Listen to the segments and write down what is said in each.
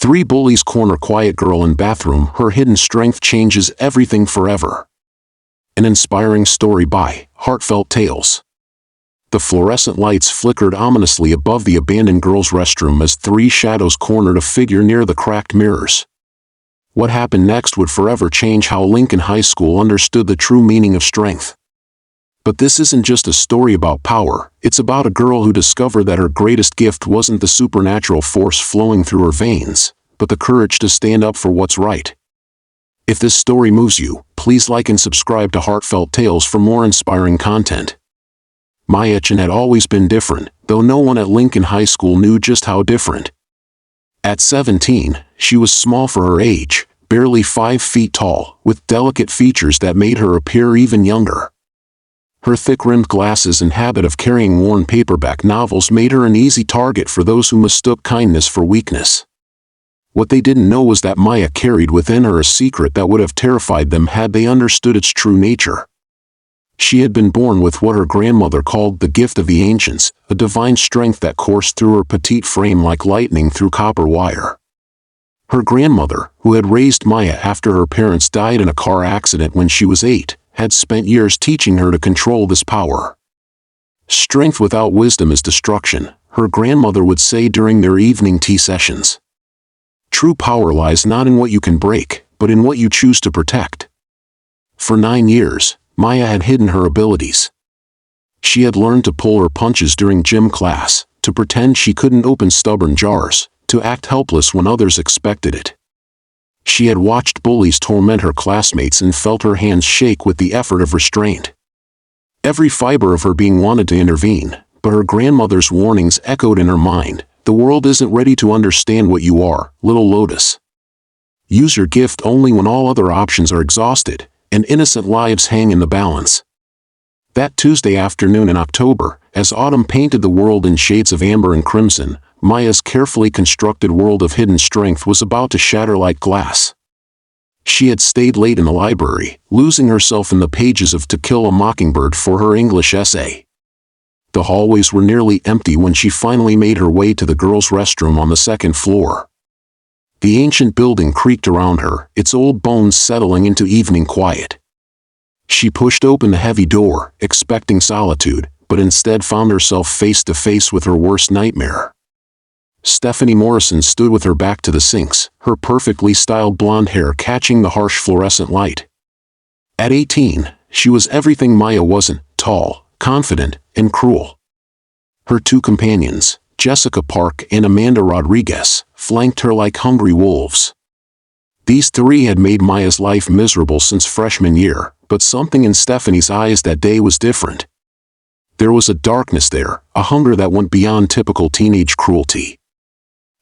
Three Bullies corner quiet girl in bathroom. Her hidden strength changes everything forever. An inspiring story by Heartfelt Tales. The fluorescent lights flickered ominously above the abandoned girls' restroom as three shadows cornered a figure near the cracked mirrors. What happened next would forever change how Lincoln High School understood the true meaning of strength. But this isn't just a story about power, it's about a girl who discovered that her greatest gift wasn't the supernatural force flowing through her veins, but the courage to stand up for what's right. If this story moves you, please like and subscribe to Heartfelt Tales for more inspiring content. Maya Chen had always been different, though no one at Lincoln High School knew just how different. At 17, she was small for her age, barely 5 feet tall, with delicate features that made her appear even younger. Her thick-rimmed glasses and habit of carrying worn paperback novels made her an easy target for those who mistook kindness for weakness. What they didn't know was that Maya carried within her a secret that would have terrified them had they understood its true nature. She had been born with what her grandmother called the gift of the ancients, a divine strength that coursed through her petite frame like lightning through copper wire. Her grandmother, who had raised Maya after her parents died in a car accident when she was 8, had spent years teaching her to control this power. Strength without wisdom is destruction, her grandmother would say during their evening tea sessions. True power lies not in what you can break, but in what you choose to protect. For 9 years, Maya had hidden her abilities. She had learned to pull her punches during gym class, to pretend she couldn't open stubborn jars, to act helpless when others expected it. She had watched bullies torment her classmates and felt her hands shake with the effort of restraint. Every fiber of her being wanted to intervene, but her grandmother's warnings echoed in her mind. The world isn't ready to understand what you are, little Lotus. Use your gift only when all other options are exhausted, and innocent lives hang in the balance. That Tuesday afternoon in October, as autumn painted the world in shades of amber and crimson, Maya's carefully constructed world of hidden strength was about to shatter like glass. She had stayed late in the library, losing herself in the pages of To Kill a Mockingbird for her English essay. The hallways were nearly empty when she finally made her way to the girls' restroom on the 2nd floor. The ancient building creaked around her, its old bones settling into evening quiet. She pushed open the heavy door, expecting solitude, but instead found herself face to face with her worst nightmare. Stephanie Morrison stood with her back to the sinks, her perfectly styled blonde hair catching the harsh fluorescent light. At 18, she was everything Maya wasn't: tall, confident, and cruel. Her two companions, Jessica Park and Amanda Rodriguez, flanked her like hungry wolves. These three had made Maya's life miserable since freshman year, but something in Stephanie's eyes that day was different. There was a darkness there, a hunger that went beyond typical teenage cruelty.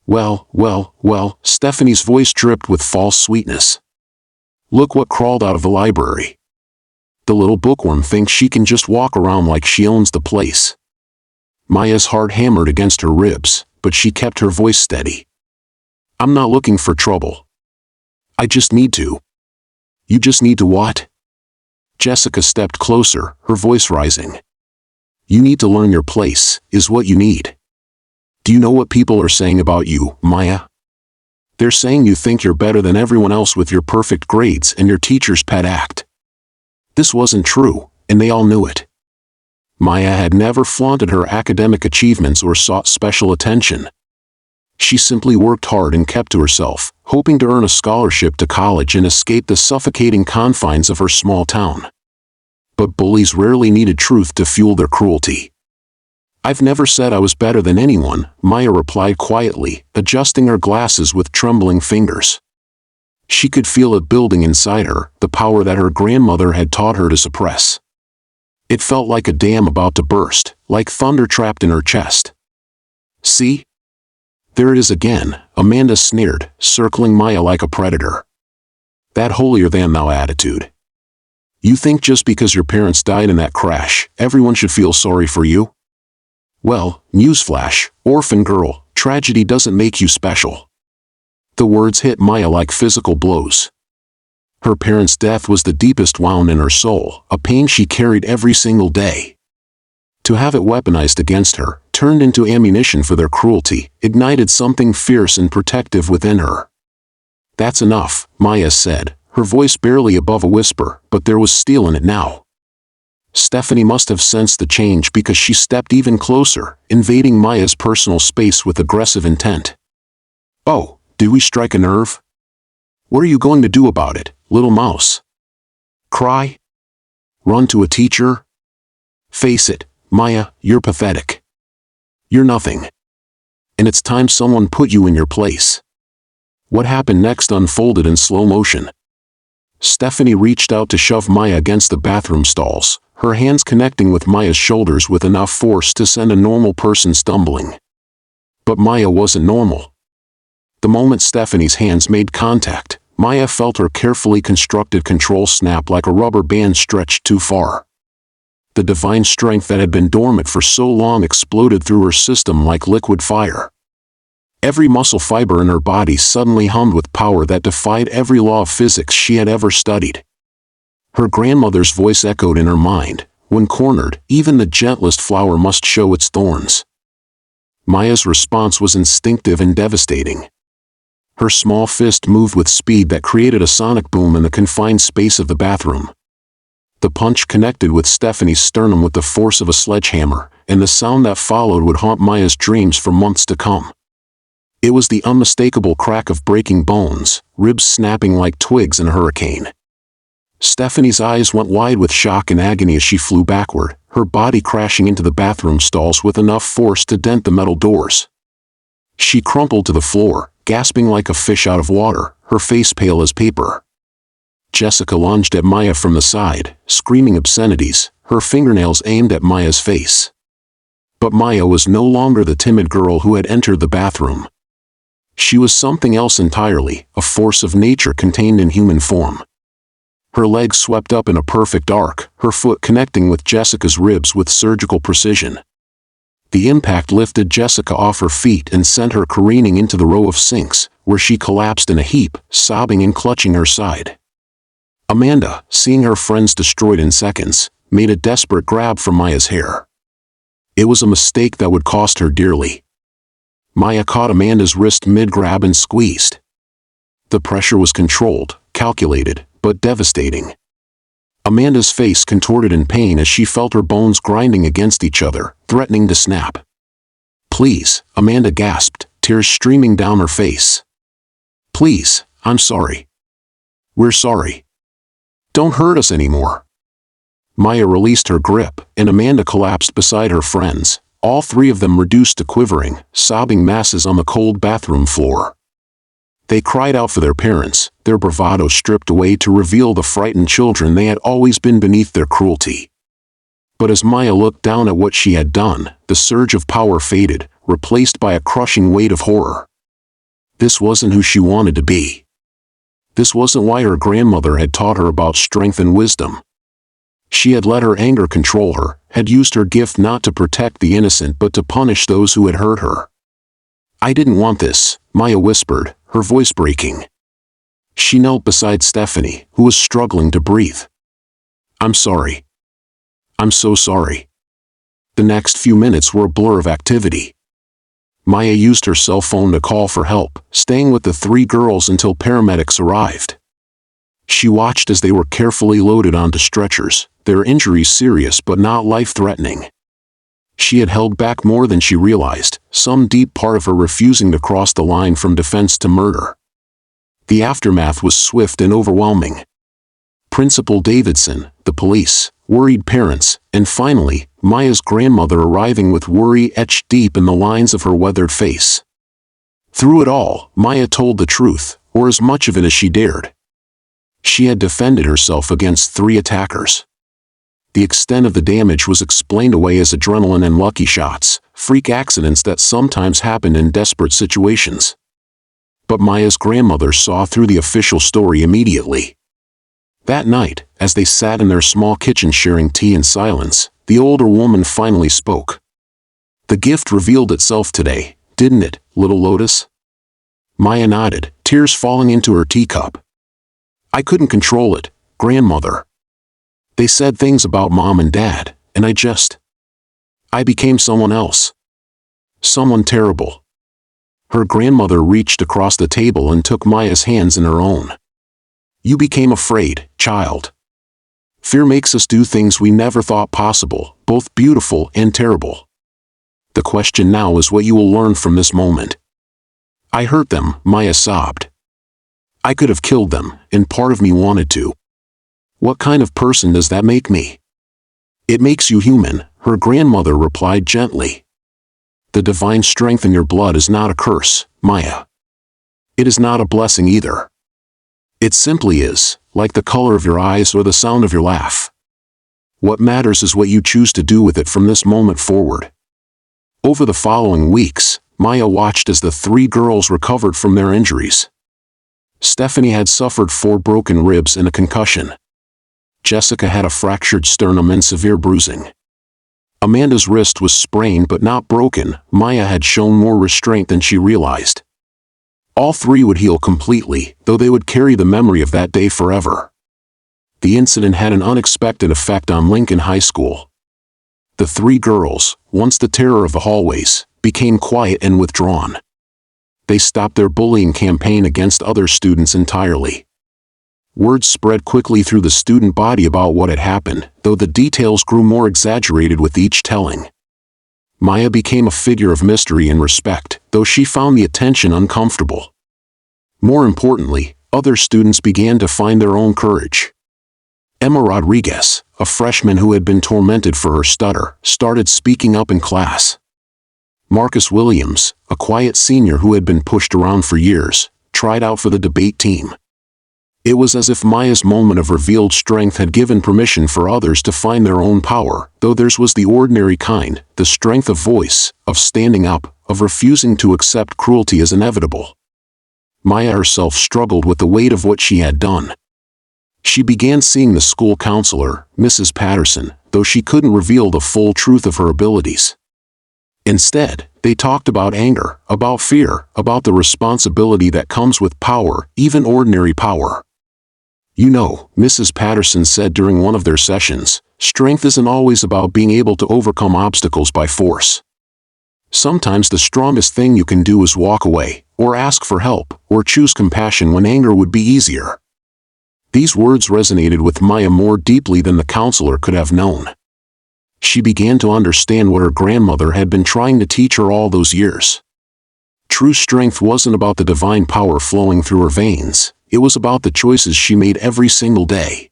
Well, Stephanie's voice dripped with false sweetness. Look what crawled out of the library. The little bookworm thinks she can just walk around like she owns the place. Maya's heart hammered against her ribs, but she kept her voice steady. I'm not looking for trouble. I just need to. You just need to what? Jessica stepped closer, her voice rising. You need to learn your place, is what you need. Do you know what people are saying about you, Maya? They're saying you think you're better than everyone else with your perfect grades and your teacher's pet act. This wasn't true, and they all knew it. Maya had never flaunted her academic achievements or sought special attention. She simply worked hard and kept to herself, hoping to earn a scholarship to college and escape the suffocating confines of her small town. But bullies rarely needed truth to fuel their cruelty. I've never said I was better than anyone, Maya replied quietly, adjusting her glasses with trembling fingers. She could feel it building inside her, the power that her grandmother had taught her to suppress. It felt like a dam about to burst, like thunder trapped in her chest. See? There it is again, Amanda sneered, circling Maya like a predator. That holier-than-thou attitude. You think just because your parents died in that crash, everyone should feel sorry for you? Well, newsflash, orphan girl, tragedy doesn't make you special. The words hit Maya like physical blows. Her parents' death was the deepest wound in her soul, a pain she carried every single day. To have it weaponized against her, turned into ammunition for their cruelty, ignited something fierce and protective within her. "That's enough," Maya said, her voice barely above a whisper, but there was steel in it now. Stephanie must have sensed the change because she stepped even closer, invading Maya's personal space with aggressive intent. "Oh, did we strike a nerve? What are you going to do about it, little mouse? Cry? Run to a teacher? Face it, Maya, you're pathetic. You're nothing. And it's time someone put you in your place." What happened next unfolded in slow motion. Stephanie reached out to shove Maya against the bathroom stalls, her hands connecting with Maya's shoulders with enough force to send a normal person stumbling. But Maya wasn't normal. The moment Stephanie's hands made contact, Maya felt her carefully constructed control snap like a rubber band stretched too far. The divine strength that had been dormant for so long exploded through her system like liquid fire. Every muscle fiber in her body suddenly hummed with power that defied every law of physics she had ever studied. Her grandmother's voice echoed in her mind, "When cornered, even the gentlest flower must show its thorns." Maya's response was instinctive and devastating. Her small fist moved with speed that created a sonic boom in the confined space of the bathroom. The punch connected with Stephanie's sternum with the force of a sledgehammer, and the sound that followed would haunt Maya's dreams for months to come. It was the unmistakable crack of breaking bones, ribs snapping like twigs in a hurricane. Stephanie's eyes went wide with shock and agony as she flew backward, her body crashing into the bathroom stalls with enough force to dent the metal doors. She crumpled to the floor, gasping like a fish out of water, her face pale as paper. Jessica lunged at Maya from the side, screaming obscenities, her fingernails aimed at Maya's face. But Maya was no longer the timid girl who had entered the bathroom. She was something else entirely, a force of nature contained in human form. Her legs swept up in a perfect arc, her foot connecting with Jessica's ribs with surgical precision. The impact lifted Jessica off her feet and sent her careening into the row of sinks, where she collapsed in a heap, sobbing and clutching her side. Amanda, seeing her friends destroyed in seconds, made a desperate grab for Maya's hair. It was a mistake that would cost her dearly. Maya caught Amanda's wrist mid-grab and squeezed. The pressure was controlled, calculated, but devastating. Amanda's face contorted in pain as she felt her bones grinding against each other, threatening to snap. "Please," Amanda gasped, tears streaming down her face. "Please, I'm sorry. We're sorry. Don't hurt us anymore." Maya released her grip, and Amanda collapsed beside her friends, all three of them reduced to quivering, sobbing masses on the cold bathroom floor. They cried out for their parents, their bravado stripped away to reveal the frightened children they had always been beneath their cruelty. But as Maya looked down at what she had done, the surge of power faded, replaced by a crushing weight of horror. This wasn't who she wanted to be. This wasn't why her grandmother had taught her about strength and wisdom. She had let her anger control her, had used her gift not to protect the innocent but to punish those who had hurt her. "I didn't want this," Maya whispered, her voice breaking. She knelt beside Stephanie, who was struggling to breathe. "I'm sorry. I'm so sorry." The next few minutes were a blur of activity. Maya used her cell phone to call for help, staying with the three girls until paramedics arrived. She watched as they were carefully loaded onto stretchers, their injuries serious but not life-threatening. She had held back more than she realized, some deep part of her refusing to cross the line from defense to murder. The aftermath was swift and overwhelming. Principal Davidson, the police, worried parents, and finally, Maya's grandmother arriving with worry etched deep in the lines of her weathered face. Through it all, Maya told the truth, or as much of it as she dared. She had defended herself against 3 attackers. The extent of the damage was explained away as adrenaline and lucky shots, freak accidents that sometimes happened in desperate situations. But Maya's grandmother saw through the official story immediately. That night, as they sat in their small kitchen sharing tea in silence, the older woman finally spoke. "The gift revealed itself today, didn't it, little Lotus?" Maya nodded, tears falling into her teacup. "I couldn't control it, grandmother. They said things about mom and dad, and I became someone else. Someone terrible. Her grandmother reached across the table and took Maya's hands in her own. You became afraid, child. Fear makes us do things we never thought possible, both beautiful and terrible. The question now is what you will learn from this moment. I hurt them, Maya sobbed. I could have killed them, and part of me wanted to. What kind of person does that make me? It makes you human, her grandmother replied gently. The divine strength in your blood is not a curse, Maya. It is not a blessing either. It simply is, like the color of your eyes or the sound of your laugh. What matters is what you choose to do with it from this moment forward. Over the following weeks, Maya watched as the three girls recovered from their injuries. Stephanie had suffered 4 broken ribs and a concussion. Jessica had a fractured sternum and severe bruising. Amanda's wrist was sprained but not broken. Maya had shown more restraint than she realized. All 3 would heal completely, though they would carry the memory of that day forever. The incident had an unexpected effect on Lincoln High School. The 3 girls, once the terror of the hallways, became quiet and withdrawn. They stopped their bullying campaign against other students entirely. Word spread quickly through the student body about what had happened, though the details grew more exaggerated with each telling. Maya became a figure of mystery and respect, though she found the attention uncomfortable. More importantly, other students began to find their own courage. Emma Rodriguez, a freshman who had been tormented for her stutter, started speaking up in class. Marcus Williams, a quiet senior who had been pushed around for years, tried out for the debate team. It was as if Maya's moment of revealed strength had given permission for others to find their own power, though theirs was the ordinary kind, the strength of voice, of standing up, of refusing to accept cruelty as inevitable. Maya herself struggled with the weight of what she had done. She began seeing the school counselor, Mrs. Patterson, though she couldn't reveal the full truth of her abilities. Instead, they talked about anger, about fear, about the responsibility that comes with power, even ordinary power. You know, Mrs. Patterson said during one of their sessions, strength isn't always about being able to overcome obstacles by force. Sometimes the strongest thing you can do is walk away, or ask for help, or choose compassion when anger would be easier. These words resonated with Maya more deeply than the counselor could have known. She began to understand what her grandmother had been trying to teach her all those years. True strength wasn't about the divine power flowing through her veins, it was about the choices she made every single day.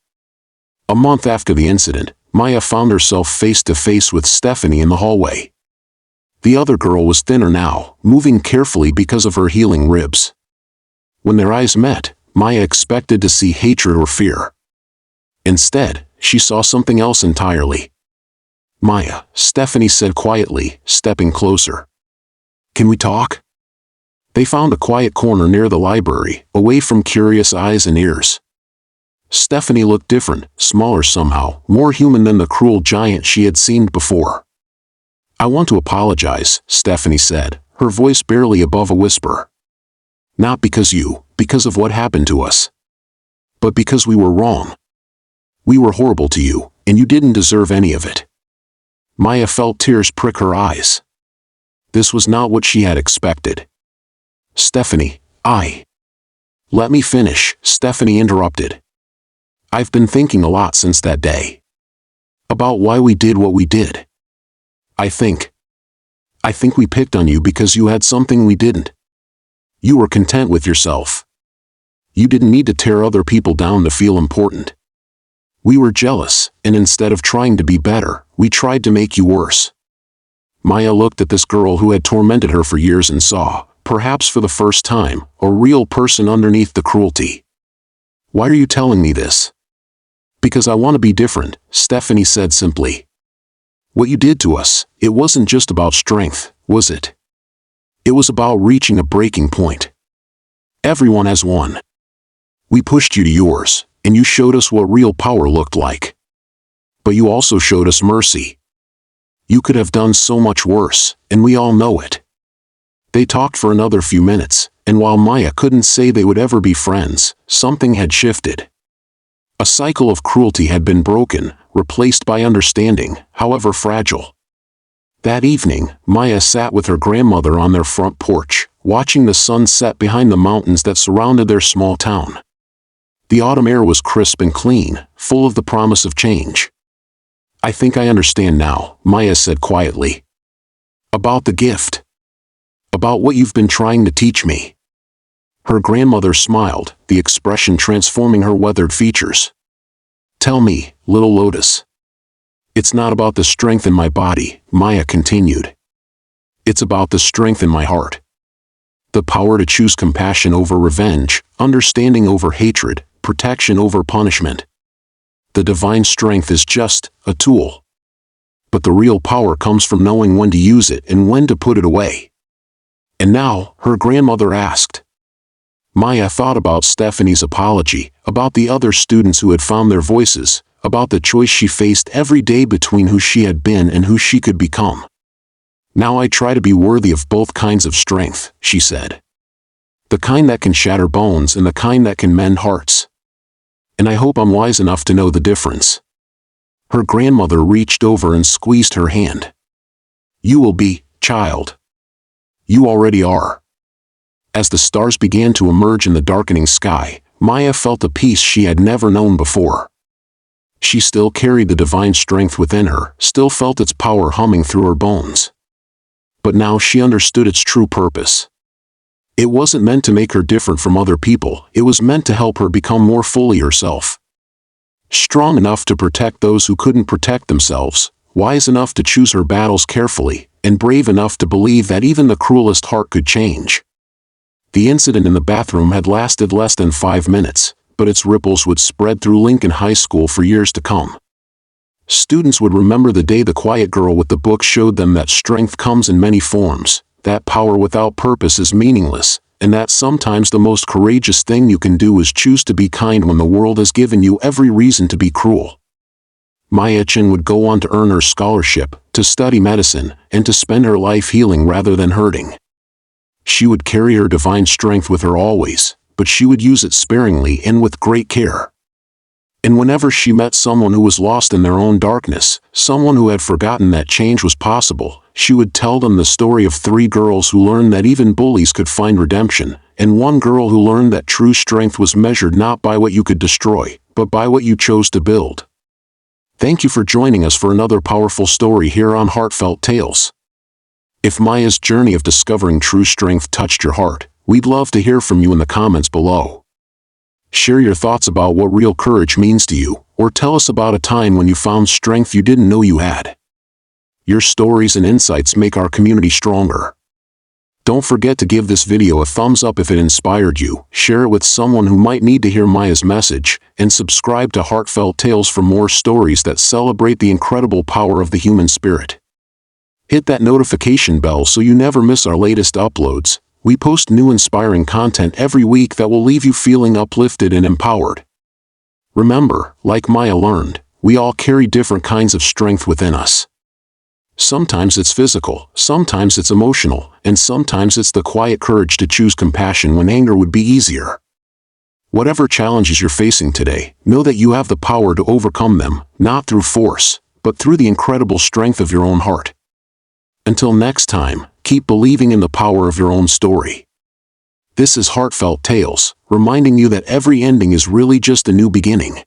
A month after the incident, Maya found herself face to face with Stephanie in the hallway. The other girl was thinner now, moving carefully because of her healing ribs. When their eyes met, Maya expected to see hatred or fear. Instead, she saw something else entirely. Maya, Stephanie said quietly, stepping closer. Can we talk? They found a quiet corner near the library, away from curious eyes and ears. Stephanie looked different, smaller somehow, more human than the cruel giant she had seen before. I want to apologize, Stephanie said, her voice barely above a whisper. Not because of what happened to us. But because we were wrong. We were horrible to you, and you didn't deserve any of it. Maya felt tears prick her eyes. This was not what she had expected. Stephanie, Let me finish, Stephanie interrupted. I've been thinking a lot since that day. About why we did what we did. I think we picked on you because you had something we didn't. You were content with yourself. You didn't need to tear other people down to feel important. We were jealous, and instead of trying to be better, we tried to make you worse. Maya looked at this girl who had tormented her for years and saw, perhaps for the first time, a real person underneath the cruelty. Why are you telling me this? Because I want to be different, Stephanie said simply. What you did to us, it wasn't just about strength, was it? It was about reaching a breaking point. Everyone has one. We pushed you to yours, and you showed us what real power looked like. But you also showed us mercy. You could have done so much worse, and we all know it. They talked for another few minutes, and while Maya couldn't say they would ever be friends, something had shifted. A cycle of cruelty had been broken, replaced by understanding, however fragile. That evening, Maya sat with her grandmother on their front porch, watching the sun set behind the mountains that surrounded their small town. The autumn air was crisp and clean, full of the promise of change. "I think I understand now," Maya said quietly. "About the gift. About what you've been trying to teach me." Her grandmother smiled, the expression transforming her weathered features. "Tell me, little Lotus." "It's not about the strength in my body," Maya continued. "It's about the strength in my heart. The power to choose compassion over revenge, understanding over hatred, protection over punishment. The divine strength is just a tool. But the real power comes from knowing when to use it and when to put it away." "And now," her grandmother asked. Maya thought about Stephanie's apology, about the other students who had found their voices, about the choice she faced every day between who she had been and who she could become. "Now I try to be worthy of both kinds of strength," she said. "The kind that can shatter bones and the kind that can mend hearts. And I hope I'm wise enough to know the difference." Her grandmother reached over and squeezed her hand. "You will be, child. You already are." As the stars began to emerge in the darkening sky, Maya felt a peace she had never known before. She still carried the divine strength within her, still felt its power humming through her bones. But now she understood its true purpose. It wasn't meant to make her different from other people, it was meant to help her become more fully herself. Strong enough to protect those who couldn't protect themselves, wise enough to choose her battles carefully, and brave enough to believe that even the cruelest heart could change. The incident in the bathroom had lasted less than 5 minutes, but its ripples would spread through Lincoln High School for years to come. Students would remember the day the quiet girl with the book showed them that strength comes in many forms, that power without purpose is meaningless, and that sometimes the most courageous thing you can do is choose to be kind when the world has given you every reason to be cruel. Maya Chen would go on to earn her scholarship, to study medicine, and to spend her life healing rather than hurting. She would carry her divine strength with her always, but she would use it sparingly and with great care. And whenever she met someone who was lost in their own darkness, someone who had forgotten that change was possible, she would tell them the story of 3 girls who learned that even bullies could find redemption, and 1 girl who learned that true strength was measured not by what you could destroy, but by what you chose to build. Thank you for joining us for another powerful story here on Heartfelt Tales. If Maya's journey of discovering true strength touched your heart, we'd love to hear from you in the comments below. Share your thoughts about what real courage means to you, or tell us about a time when you found strength you didn't know you had. Your stories and insights make our community stronger. Don't forget to give this video a thumbs up if it inspired you, share it with someone who might need to hear Maya's message, and subscribe to Heartfelt Tales for more stories that celebrate the incredible power of the human spirit. Hit that notification bell so you never miss our latest uploads. We post new inspiring content every week that will leave you feeling uplifted and empowered. Remember, like Maya learned, we all carry different kinds of strength within us. Sometimes it's physical, sometimes it's emotional, and sometimes it's the quiet courage to choose compassion when anger would be easier. Whatever challenges you're facing today, know that you have the power to overcome them, not through force, but through the incredible strength of your own heart. Until next time, keep believing in the power of your own story. This is Heartfelt Tales, reminding you that every ending is really just a new beginning.